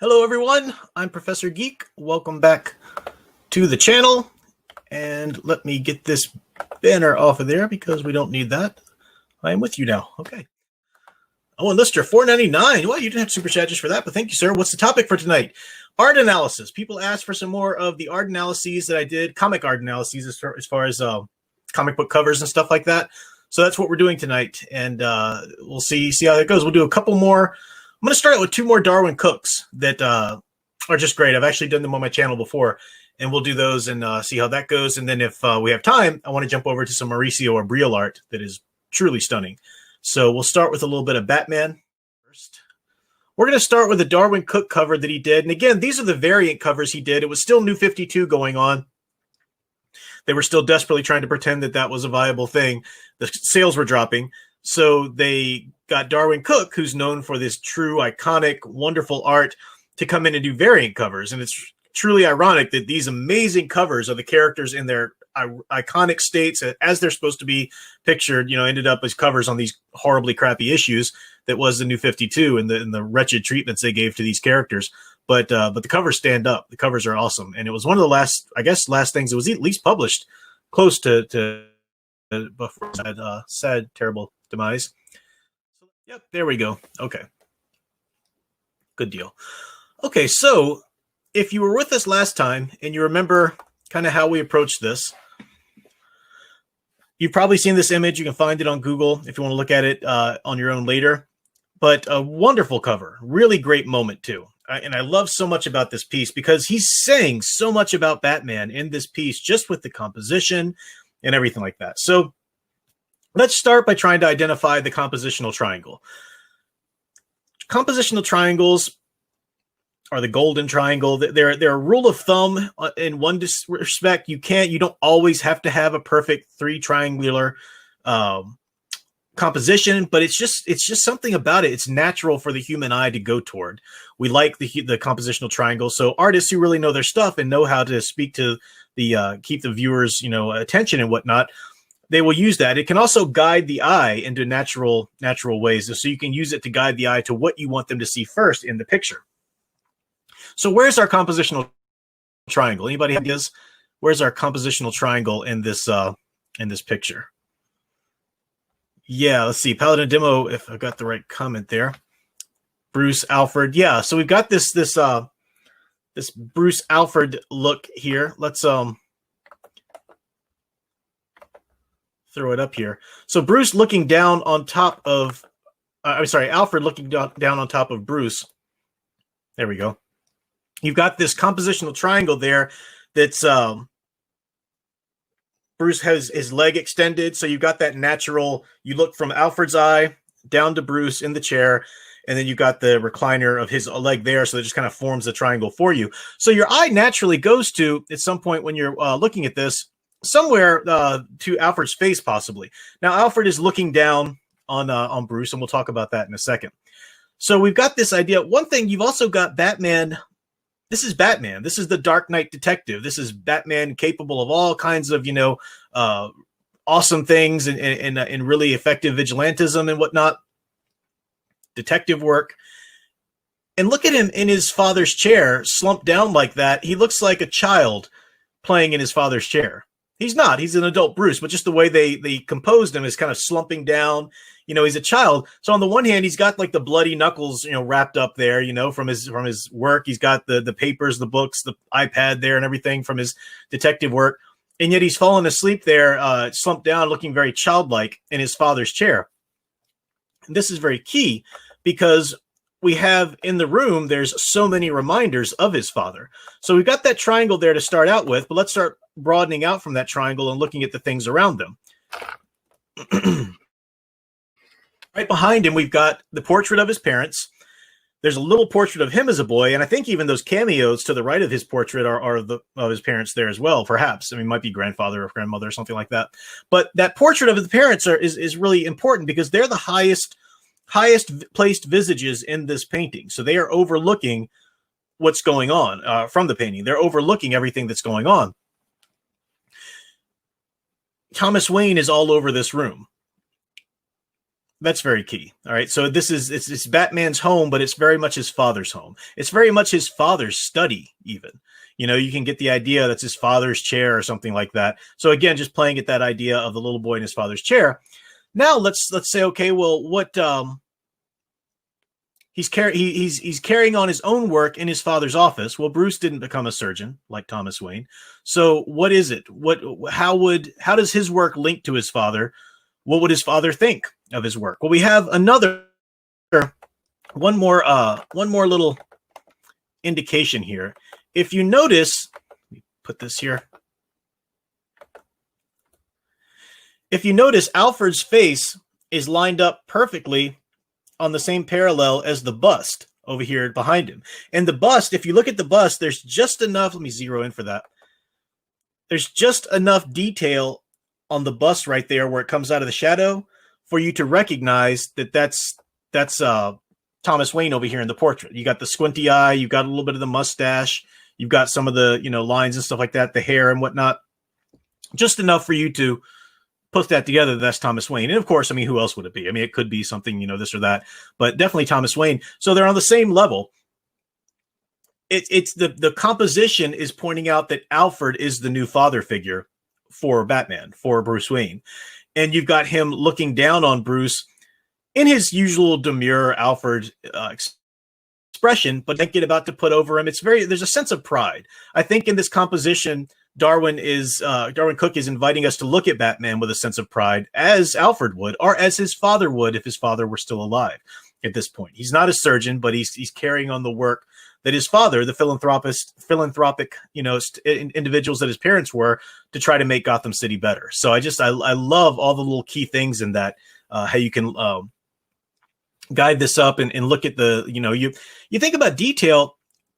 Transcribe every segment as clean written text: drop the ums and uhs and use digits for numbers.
Hello everyone, I'm Professor Geek. Welcome back to the channel. And let me get this banner off of there because we don't need that. I am with you now. Okay. Oh, and Lister, $4.99. Well, you didn't have super chat just for that, but thank you, sir. What's the topic for tonight? Art analysis. People asked for some more of the art analyses that I did, comic art analyses as far as comic book covers and stuff like that. So that's what we're doing tonight, and we'll see how that goes. We'll do a couple more. I'm going to start out with two more Darwyn Cookes that are just great. I've actually done them on my channel before, and we'll do those and see how that goes. And then if we have time, I want to jump over to some Mauricio Abril art that is truly stunning. So we'll start with a little bit of Batman first. We're going to start with the Darwyn Cooke cover that he did. And again, these are the variant covers he did. It was still New 52 going on. They were still desperately trying to pretend that that was a viable thing. The sales were dropping. So they got Darwyn Cooke, who's known for this true, iconic, wonderful art, to come in and do variant covers. And it's truly ironic that these amazing covers of the characters in their iconic states as they're supposed to be pictured, ended up as covers on these horribly crappy issues that was the New 52 and the wretched treatments they gave to these characters. But the covers stand up. The covers are awesome. And it was one of the last things that was at least published close to before sad, terrible demise. Yep, there we go. Okay. Good deal. Okay, so if you were with us last time and you remember kind of how we approached this, you've probably seen this image. You can find it on Google if you want to look at it on your own later. But a wonderful cover, really great moment too. And I love so much about this piece because he's saying so much about Batman in this piece, just with the composition and everything like that. So let's start by trying to identify the compositional triangle. Compositional triangles are the golden triangle. They're a rule of thumb in one respect. You don't always have to have a perfect three triangular composition, but it's just something about it. It's natural for the human eye to go toward. We like the compositional triangle. So artists who really know their stuff and know how to speak to the keep the viewers attention and whatnot, they will use that. It can also guide the eye into natural ways. So you can use it to guide the eye to what you want them to see first in the picture. So where's our compositional triangle? Anybody have ideas? Where's our compositional triangle in this picture? Yeah, let's see. Paladin Demo, if I got the right comment there. Bruce Alfred. Yeah, so we've got this Bruce Alfred look here. Let's throw it up here. So Bruce looking down on top of Alfred looking down on top of Bruce. There we go. You've got this compositional triangle there that's Bruce has his leg extended. So you've got that natural, you look from Alfred's eye down to Bruce in the chair, and then you've got the recliner of his leg there. So it just kind of forms the triangle for you. So your eye naturally goes to, at some point when you're looking at this, somewhere to Alfred's face, possibly. Now, Alfred is looking down on Bruce, and we'll talk about that in a second. So we've got this idea. One thing, you've also got Batman. This is Batman. This is the Dark Knight detective. This is Batman capable of all kinds of, awesome things and really effective vigilantism and whatnot, detective work. And look at him in his father's chair, slumped down like that. He looks like a child playing in his father's chair. He's not. He's an adult Bruce, but just the way they composed him is kind of slumping down. He's a child. So on the one hand, he's got like the bloody knuckles, wrapped up there, from his work. He's got the papers, the books, the iPad there and everything from his detective work. And yet he's fallen asleep there, slumped down, looking very childlike in his father's chair. And this is very key because we have in the room, there's so many reminders of his father. So we've got that triangle there to start out with, but let's start broadening out from that triangle and looking at the things around them. Right behind him, we've got the portrait of his parents. There's a little portrait of him as a boy, and I think even those cameos to the right of his portrait are of his parents there as well, perhaps. I mean, might be grandfather or grandmother or something like that. But that portrait of the parents is really important because they're the highest placed visages in this painting. So they are overlooking what's going on from the painting. They're overlooking everything that's going on. Thomas Wayne is all over this room. That's very key. All right. So it's Batman's home, but it's very much his father's home. It's very much his father's study, even. You can get the idea that's his father's chair or something like that. So again, just playing at that idea of the little boy in his father's chair. Now let's say, okay, well, what he's carrying on his own work in his father's office. Well, Bruce didn't become a surgeon like Thomas Wayne. So what is it? How does his work link to his father? What would his father think of his work? Well, we have one more little indication here. If you notice, let me put this here. If you notice, Alfred's face is lined up perfectly on the same parallel as the bust over here behind him. And the bust, if you look at the bust, there's just enough, let me zero in for that. There's just enough detail on the bust right there where it comes out of the shadow for you to recognize that that's Thomas Wayne over here in the portrait. You got the squinty eye, you've got a little bit of the mustache, you've got some of the, lines and stuff like that, the hair and whatnot. Just enough for you to put that together. That's Thomas Wayne. And of course, who else would it be? It could be something, this or that, but definitely Thomas Wayne. So they're on the same level. It's the composition is pointing out that Alfred is the new father figure for Batman, for Bruce Wayne. And you've got him looking down on Bruce in his usual demure Alfred expression, but don't get about to put over him. There's a sense of pride. I think in this composition, Darwyn Cooke is inviting us to look at Batman with a sense of pride, as Alfred would, or as his father would if his father were still alive at this point. He's not a surgeon, but he's carrying on the work that his father, the philanthropic, individuals that his parents were, to try to make Gotham City better. So I love all the little key things in that, how you can guide this up and look at the, you think about detail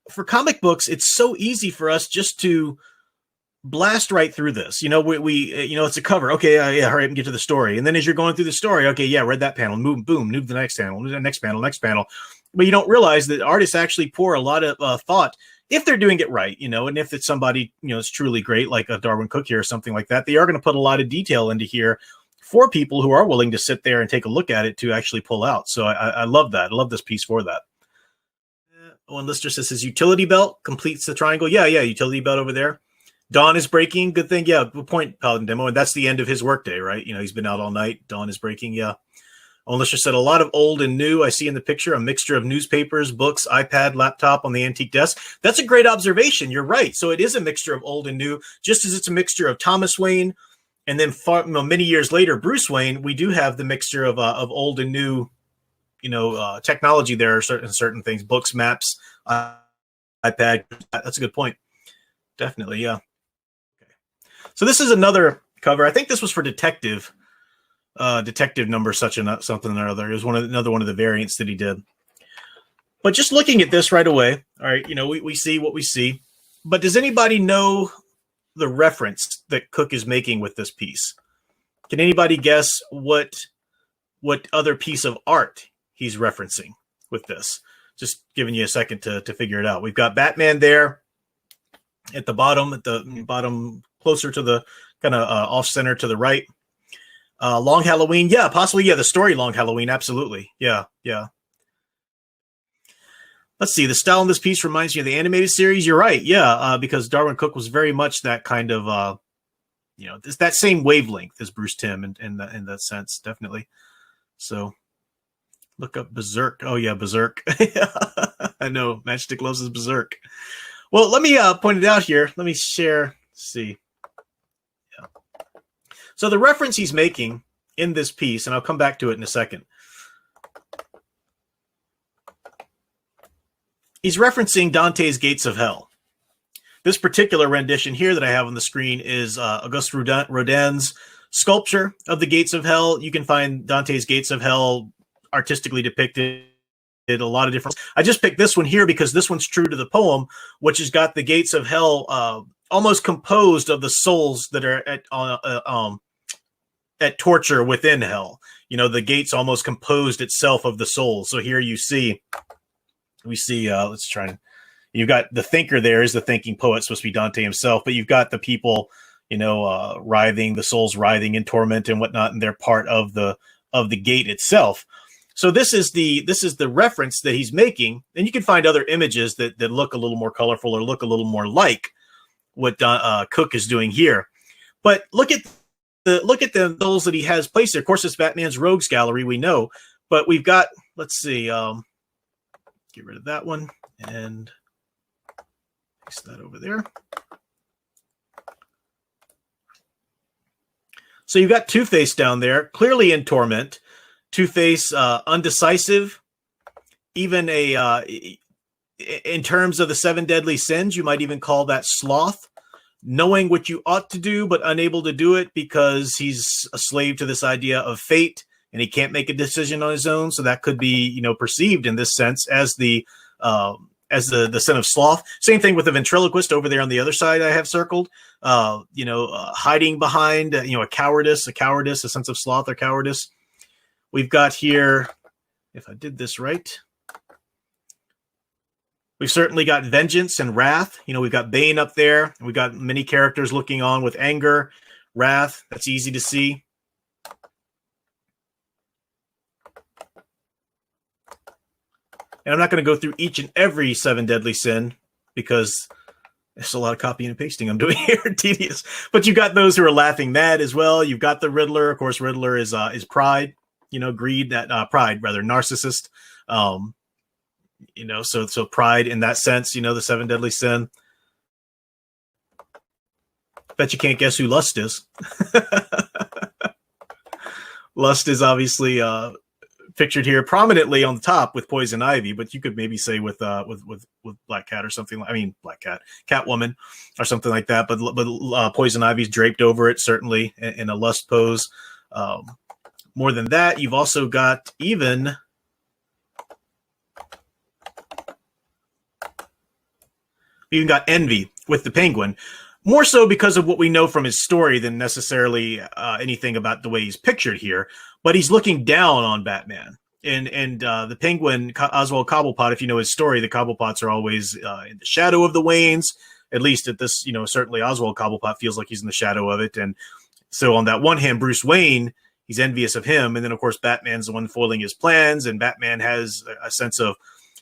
for comic books. It's so easy for us just to blast right through this. It's a cover. Okay. Yeah. Hurry up and get to the story. And then as you're going through the story, okay, yeah, read that panel, move to the next panel, move to the next panel. But you don't realize that artists actually pour a lot of thought if they're doing it right, and if it's somebody, is truly great, like a Darwyn Cooke here or something like that, they are going to put a lot of detail into here for people who are willing to sit there and take a look at it to actually pull out. So I love that. I love this piece for that. One listener says his utility belt completes the triangle. Yeah. Utility belt over there. Dawn is breaking. Good thing. Yeah. Good point, Paladin Demo. And that's the end of his workday, right? He's been out all night. Dawn is breaking. Yeah. One listener said a lot of old and new. I see in the picture a mixture of newspapers, books, iPad, laptop on the antique desk. That's a great observation. You're right. So it is a mixture of old and new, just as it's a mixture of Thomas Wayne. And then many years later, Bruce Wayne, we do have the mixture of old and new, technology. There are certain things, books, maps, iPad. That's a good point. Definitely. Yeah. Okay. So this is another cover. I think this was for detective number something or other. It was another one of the variants that he did. But just looking at this right away, all right, we see what we see. But does anybody know the reference that Cooke is making with this piece? Can anybody guess what other piece of art he's referencing with this? Just giving you a second to figure it out. We've got Batman there at the bottom, closer to the kind of off center to the right. Long Halloween. Yeah, possibly. Yeah. The story Long Halloween. Absolutely. Yeah. Let's see. The style in this piece reminds me of the animated series. You're right. Yeah. Because Darwyn Cooke was very much that kind of, that same wavelength as Bruce Timm in that sense. Definitely. So look up Berserk. Oh yeah. Berserk. I know Matchstick loves his Berserk. Well, let me point it out here. Let me share. Let's see. So the reference he's making in this piece, and I'll come back to it in a second, he's referencing Dante's Gates of Hell. This particular rendition here that I have on the screen is Auguste Rodin's sculpture of the Gates of Hell. You can find Dante's Gates of Hell artistically depicted in a lot of different. I just picked this one here because this one's true to the poem, which has got the Gates of Hell almost composed of the souls that are at torture within hell. The gates almost composed itself of the souls. So here we see, let's try. You've got the thinker there is the thinking poet, supposed to be Dante himself, but you've got the people, writhing, the souls writhing in torment and whatnot, and they're part of the of the gate itself. So this is the reference that he's making, and you can find other images that look a little more colorful or look a little more like what Cooke is doing here. But look at the those that he has placed there. Of course, it's Batman's Rogues Gallery, we know, but we've got, let's see, get rid of that one and paste that over there. So you've got Two-Face down there, clearly in torment. Two-Face, undecisive, even in terms of the 7 deadly sins, you might even call that sloth, knowing what you ought to do, but unable to do it because he's a slave to this idea of fate and he can't make a decision on his own. So that could be, perceived in this sense as the sin of sloth. Same thing with the ventriloquist over there on the other side I have circled, hiding behind, a cowardice, a sense of sloth or cowardice. We've got here, if I did this right, we've certainly got vengeance and wrath. We've got Bane up there. We've got many characters looking on with anger, wrath. That's easy to see. And I'm not going to go through each and every 7 deadly sin because there's a lot of copying and pasting I'm doing here. Tedious. But you've got those who are laughing mad as well. You've got the Riddler. Of course, Riddler is pride. Greed, that pride, rather, narcissist. So pride in that sense, the 7 deadly sin. Bet you can't guess who lust is. Lust is obviously pictured here prominently on the top with Poison Ivy, but you could maybe say with Black Cat or something. Black Cat, Catwoman or something like that. But Poison Ivy's draped over it, certainly in a lust pose. More than that, you've also got even envy with the Penguin, more so because of what we know from his story than necessarily anything about the way he's pictured here. But he's looking down on Batman. And the Penguin, Oswald Cobblepot, if you know his story, the Cobblepots are always in the shadow of the Waynes. At least at this, certainly Oswald Cobblepot feels like he's in the shadow of it. And so on that one hand, Bruce Wayne, he's envious of him. And then, of course, Batman's the one foiling his plans. And Batman has a sense of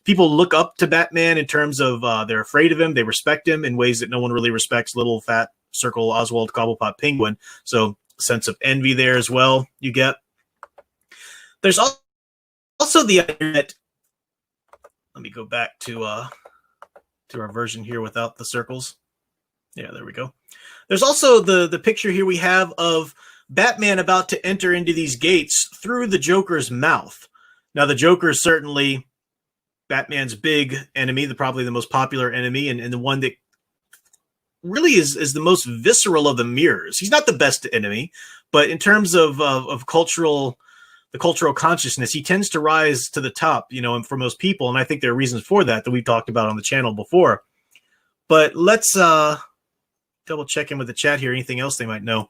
people look up to Batman in terms of they're afraid of him. They respect him in ways that no one really respects little fat circle Oswald Cobblepot Penguin. So a sense of envy there as well you get. There's also the idea that, let me go back to our version here without the circles. Yeah, there we go. There's also the picture here we have of Batman about to enter into these gates through the Joker's mouth. Now, the Joker is certainly Batman's big enemy, probably the most popular enemy, and the one that really is the most visceral of the mirrors. He's not the best enemy, but in terms of the cultural consciousness, he tends to rise to the top, and for most people, and I think there are reasons for that we've talked about on the channel before. But let's double check in with the chat here. Anything else they might know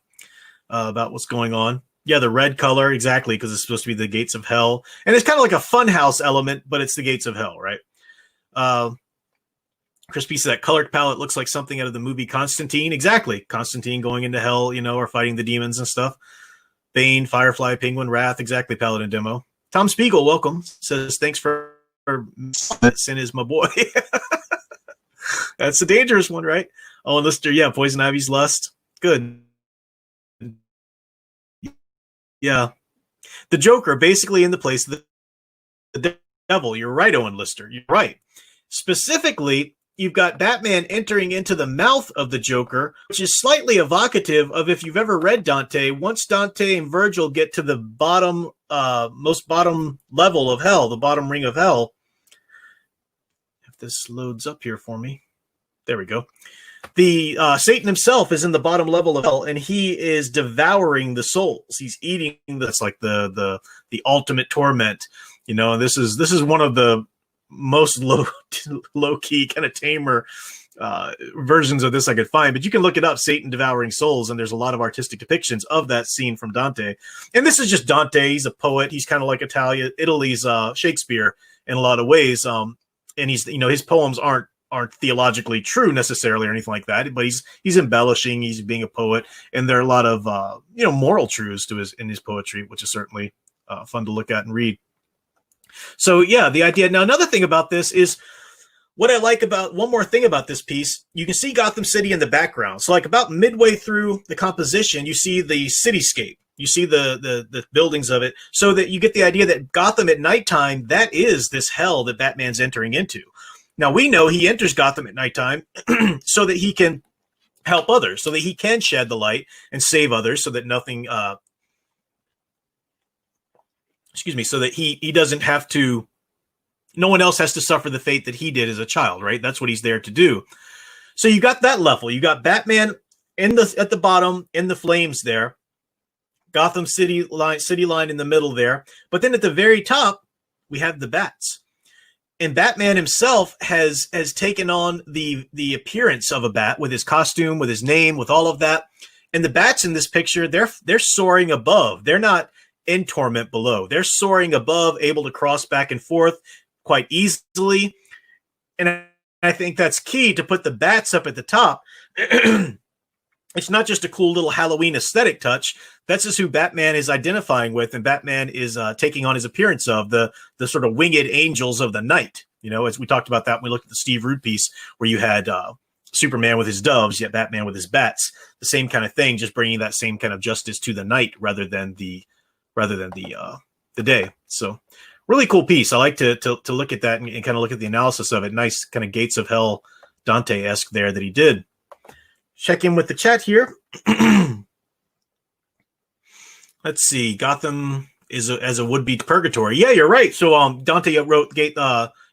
about what's going on? Yeah, the red color, exactly, because it's supposed to be the gates of hell. And it's kind of like a funhouse element, but it's the gates of hell, right? Chris P said that colored palette looks like something out of the movie Constantine. Exactly. Constantine going into hell, or fighting the demons and stuff. Bane, Firefly, Penguin, Wrath, exactly, Paladin Demo. Tom Spiegel, welcome. Says, thanks for sin is my boy. That's a dangerous one, right? Oh, and Lister, yeah, Poison Ivy's lust. Good. Yeah. The Joker basically in the place of the devil. You're right, Owen Lister. You're right. Specifically, you've got Batman entering into the mouth of the Joker, which is slightly evocative of, if you've ever read Dante, once Dante and Virgil get to the most bottom level of hell, the bottom ring of hell. If this loads up here for me. There we go. The Satan himself is in the bottom level of hell, and he is devouring the souls. He's eating. That's like the ultimate torment, And this is one of the most low key kind of tamer versions of this I could find. But you can look it up, Satan devouring souls, and there's a lot of artistic depictions of that scene from Dante. And this is just Dante. He's a poet. He's kind of like Italy's Shakespeare in a lot of ways. And he's his poems aren't theologically true necessarily or anything like that, but he's embellishing, he's being a poet, and there are a lot of moral truths in his poetry, which is certainly fun to look at and read. So yeah, the idea. Now, another thing about this is what I like about one more thing about this piece. You can see Gotham City in the background. So like about midway through the composition, you see the cityscape. You see the buildings of it, so that you get the idea that Gotham at nighttime, that is this hell that Batman's entering into. Now, we know he enters Gotham at nighttime so that he can help others, so that he can shed the light and save others, so that nothing so that he doesn't have to, no one else has to suffer the fate that he did as a child, right? That's what he's there to do. So you got that level. You got Batman at the bottom in the flames there, Gotham city line in the middle there. But then at the very top, we have the bats. And Batman himself has taken on the appearance of a bat with his costume, with his name, with all of that. And the bats in this picture, they're soaring above. They're not in torment below. They're soaring above, able to cross back and forth quite easily. And I think that's key to put the bats up at the top. It's not just a cool little Halloween aesthetic touch. That's just who Batman is identifying with, and Batman is taking on his appearance of the sort of winged angels of the night. You know, as we talked about that when we looked at the Steve Root piece, where you had Superman with his doves, yet Batman with his bats. The same kind of thing, just bringing that same kind of justice to the night rather than the day. So, really cool piece. I like to look at that and kind of look at the analysis of it. Nice kind of Gates of Hell Dante-esque there that he did. Check in with the chat here. Let's see. Gotham is as a would-be purgatory. Yeah, you're right. So Dante wrote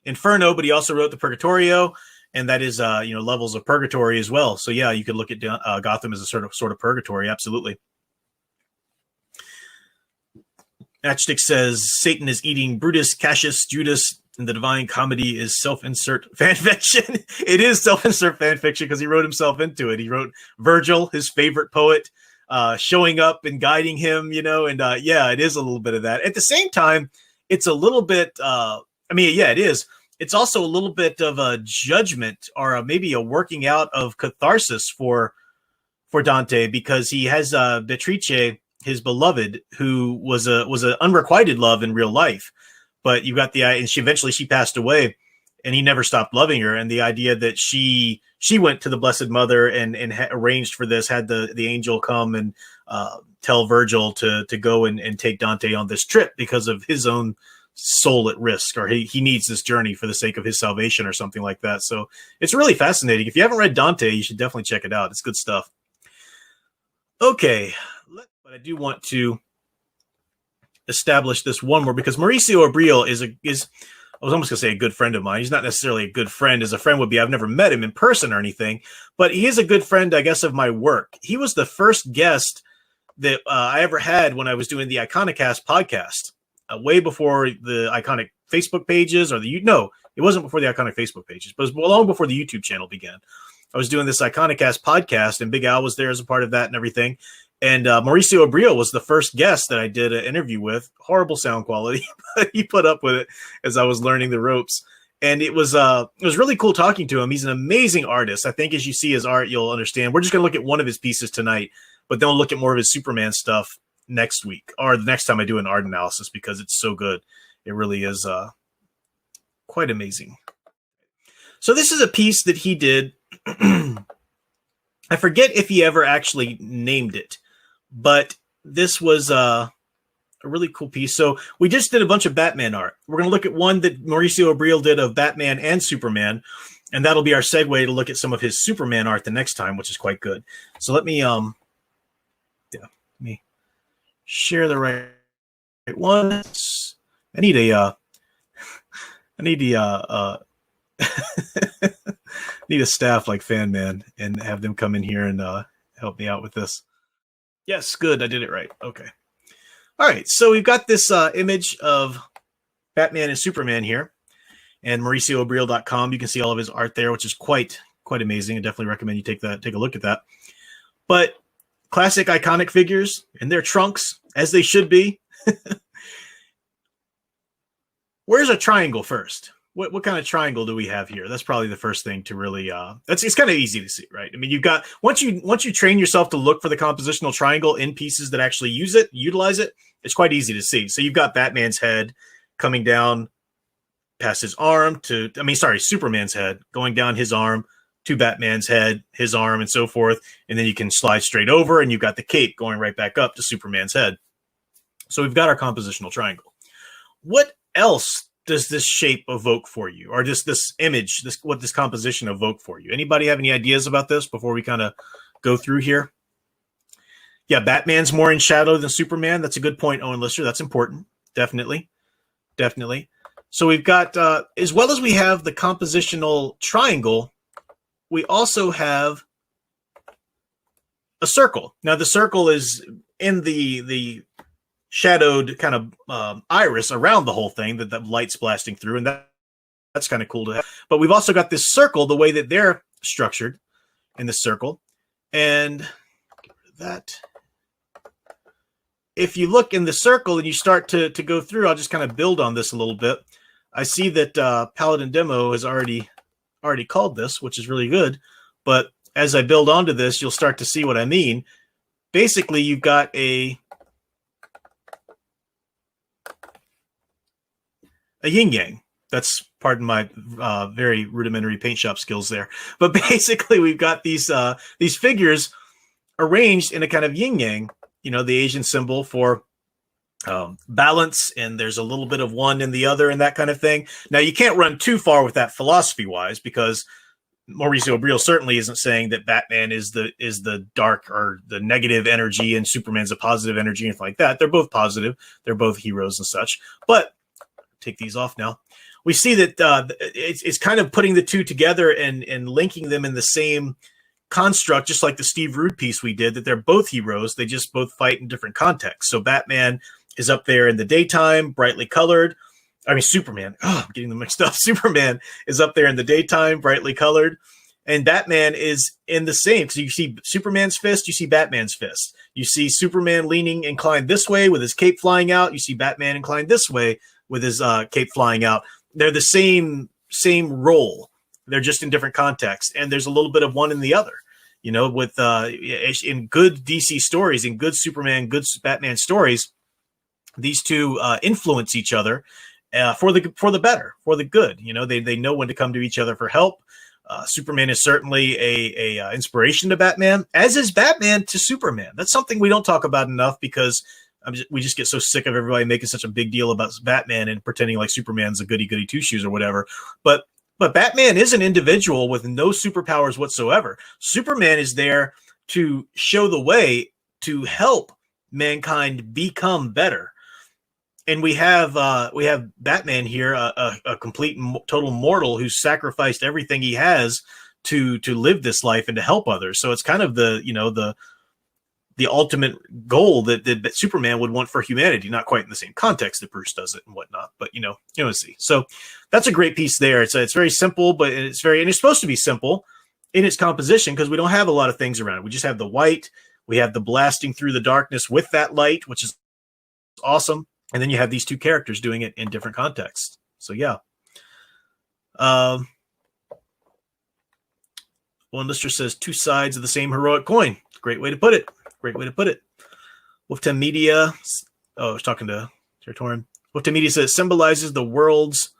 Inferno, but he also wrote the Purgatorio, and that is levels of purgatory as well. So yeah, you could look at Gotham as a sort of purgatory. Absolutely. Matchstick says Satan is eating Brutus, Cassius, Judas, and the Divine Comedy is self-insert fan fiction. It is self-insert fan fiction because he wrote himself into it. He wrote Virgil, his favorite poet, showing up and guiding him, and yeah, it is a little bit of that. At the same time, it's a little bit, it is. It's also a little bit of a judgment or maybe a working out of catharsis for Dante, because he has Beatrice, his beloved, who was an unrequited love in real life. But you got and she passed away, and he never stopped loving her. And the idea that she went to the Blessed Mother and arranged for this, had the angel come and tell Virgil to go and take Dante on this trip because of his own soul at risk, or he needs this journey for the sake of his salvation or something like that. So it's really fascinating. If you haven't read Dante, you should definitely check it out. It's good stuff. Okay, but I do want to establish this one more, because Mauricio Abril is I was almost going to say a good friend of mine. He's not necessarily a good friend as a friend would be. I've never met him in person or anything, but he is a good friend, I guess, of my work. He was the first guest that I ever had when I was doing the Iconicast podcast, way before the Iconic Facebook pages it wasn't before the Iconic Facebook pages, but it was long before the YouTube channel began. I was doing this Iconicast podcast, and Big Al was there as a part of that and everything. And Mauricio Abril was the first guest that I did an interview with. Horrible sound quality, but he put up with it as I was learning the ropes. And it was really cool talking to him. He's an amazing artist. I think as you see his art, you'll understand. We're just going to look at one of his pieces tonight, but then we'll look at more of his Superman stuff next week, or the next time I do an art analysis, because it's so good. It really is quite amazing. So this is a piece that he did. I forget if he ever actually named it, but this was a really cool piece. So we just did a bunch of Batman art. We're going to look at one that Mauricio Abril did of Batman and Superman, and that'll be our segue to look at some of his Superman art the next time, which is quite good. So let me let me share the right one. I need a need a staff like Fan Man and have them come in here and help me out with this. Yes, good. I did it right. Okay. All right. So we've got this image of Batman and Superman here, and MauricioAbril.com. You can see all of his art there, which is quite amazing. I definitely recommend you take a look at that. But classic iconic figures in their trunks, as they should be. Where's a triangle first? what kind of triangle do we have here? That's probably the first thing to really it's kind of easy to see, right? I mean, you've got once you train yourself to look for the compositional triangle in pieces that actually utilize it, it's quite easy to see. So you've got Batman's head coming down past his arm to Superman's head going down his arm to Batman's head, his arm, and so forth. And then you can slide straight over, and you've got the cape going right back up to Superman's head. So we've got our compositional triangle. What else does this shape evoke for you? Or just this image, what this composition evoke for you? Anybody have any ideas about this before we kind of go through here? Yeah, Batman's more in shadow than Superman. That's a good point, Owen Lister. That's important. Definitely. So we've got, as well as we have the compositional triangle, we also have a circle. Now, the circle is in the shadowed kind of iris around the whole thing that the light's blasting through, and that's kind of cool to have. But we've also got this circle, the way that they're structured in the circle. And get rid of that. If you look in the circle and you start to go through, I'll just kind of build on this a little bit. I see that Paladin Demo has already called this, which is really good. But as I build onto this, you'll start to see what I mean. Basically, you've got a yin-yang. That's, pardon my very rudimentary paint shop skills there. But basically, we've got these figures arranged in a kind of yin-yang, the Asian symbol for balance, and there's a little bit of one in the other and that kind of thing. Now, you can't run too far with that philosophy-wise, because Mauricio Abril certainly isn't saying that Batman is the dark or the negative energy and Superman's a positive energy and anything like that. They're both positive. They're both heroes and such. But take these off now. We see that it's kind of putting the two together and linking them in the same construct, just like the Steve Rude piece we did, that they're both heroes. They just both fight in different contexts. So Batman is up there in the daytime, brightly colored. Superman. Oh, I'm getting them mixed up. Superman is up there in the daytime, brightly colored. And Batman is in the same. Because you see Superman's fist, you see Batman's fist. You see Superman leaning inclined this way with his cape flying out. You see Batman inclined this way with his cape flying out. They're the same role. They're just in different contexts. And there's a little bit of one in the other. With in good DC stories, in good Superman, good Batman stories, these two influence each other for the better, for the good. They know when to come to each other for help. Superman is certainly a inspiration to Batman, as is Batman to Superman. That's something we don't talk about enough, because we just get so sick of everybody making such a big deal about Batman and pretending like Superman's a goody-goody two-shoes or whatever. But Batman is an individual with no superpowers whatsoever. Superman is there to show the way, to help mankind become better. And we have Batman here, a complete total mortal who's sacrificed everything he has to live this life and to help others. So it's kind of the ultimate goal that Superman would want for humanity. Not quite in the same context that Bruce does it and whatnot, but see. So that's a great piece there. It's very simple, but it's supposed to be simple in its composition, because we don't have a lot of things around it. We just have the white. We have the blasting through the darkness with that light, which is awesome. And then you have these two characters doing it in different contexts. So, yeah. One listener says, two sides of the same heroic coin. Great way to put it. Wolftown Media. I was talking to Territorian. Wolftown Media says, symbolizes the world's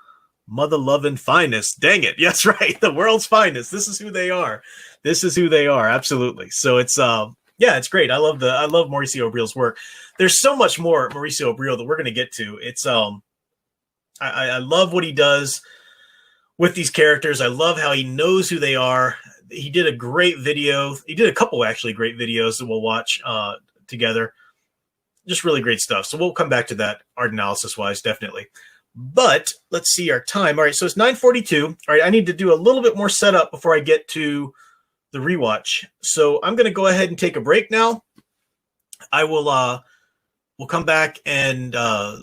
mother-loving finest. Dang it. Yes, right. The world's finest. This is who they are. Absolutely. So it's... it's great. I love Mauricio Abril's work. There's so much more Mauricio Abril that we're going to get to. It's I love what he does with these characters. I love how he knows who they are. He did a great video. He did a couple actually great videos that we'll watch together. Just really great stuff. So we'll come back to that art analysis wise, definitely. But let's see our time. All right, so it's 9:42. All right, I need to do a little bit more setup before I get to the rewatch. So I'm going to go ahead and take a break now. I will we'll come back and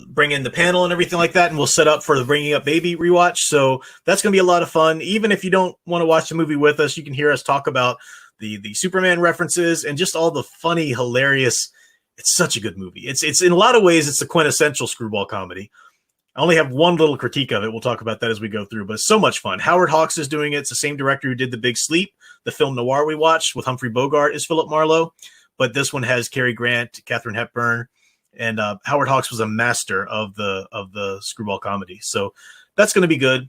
bring in the panel and everything like that, and we'll set up for the Bringing Up Baby rewatch. So that's going to be a lot of fun. Even if you don't want to watch the movie with us, you can hear us talk about the Superman references and just all the funny, hilarious. It's such a good movie. It's in a lot of ways, it's the quintessential screwball comedy. I only have one little critique of it. We'll talk about that as we go through, but it's so much fun. Howard Hawks is doing it. It's the same director who did The Big Sleep. The film noir we watched with Humphrey Bogart is Philip Marlowe, but this one has Cary Grant, Katharine Hepburn, and Howard Hawks was a master of the screwball comedy. So that's going to be good.